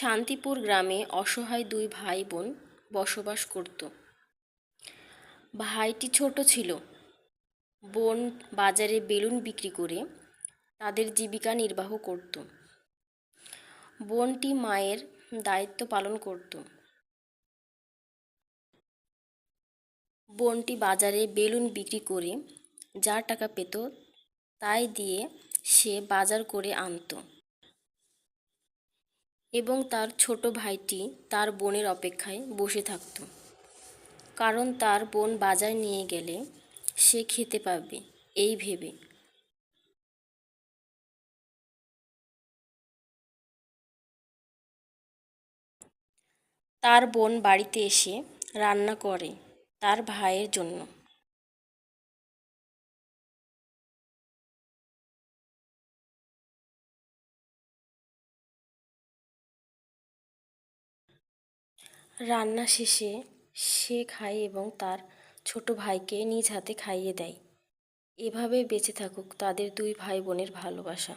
শান্তিপুর গ্রামে অসহায় দুই ভাই বোন বসবাস করত। ভাইটি ছোট ছিল। বোন বাজারে বেলুন বিক্রি করে তাদের জীবিকা নির্বাহ করত। বোনটি মায়ের দায়িত্ব পালন করত। বোনটি বাজারে বেলুন বিক্রি করে যা টাকা পেত তাই দিয়ে সে বাজার করে আনত এবং তার ছোট ভাইটি তার বোনের অপেক্ষায় বসে থাকত, কারণ তার বোন বাজার নিয়ে গেলে সে খেতে পাবে এই ভেবে। তার বোন বাড়িতে এসে রান্না করে তার ভাইয়ের জন্য। রান্না শেষে সে খায় এবং তার ছোট ভাইকে নিজ হাতে খাইয়ে দেয়। এভাবে বেঁচে থাকুক তাদের দুই ভাই বোনের ভালোবাসা।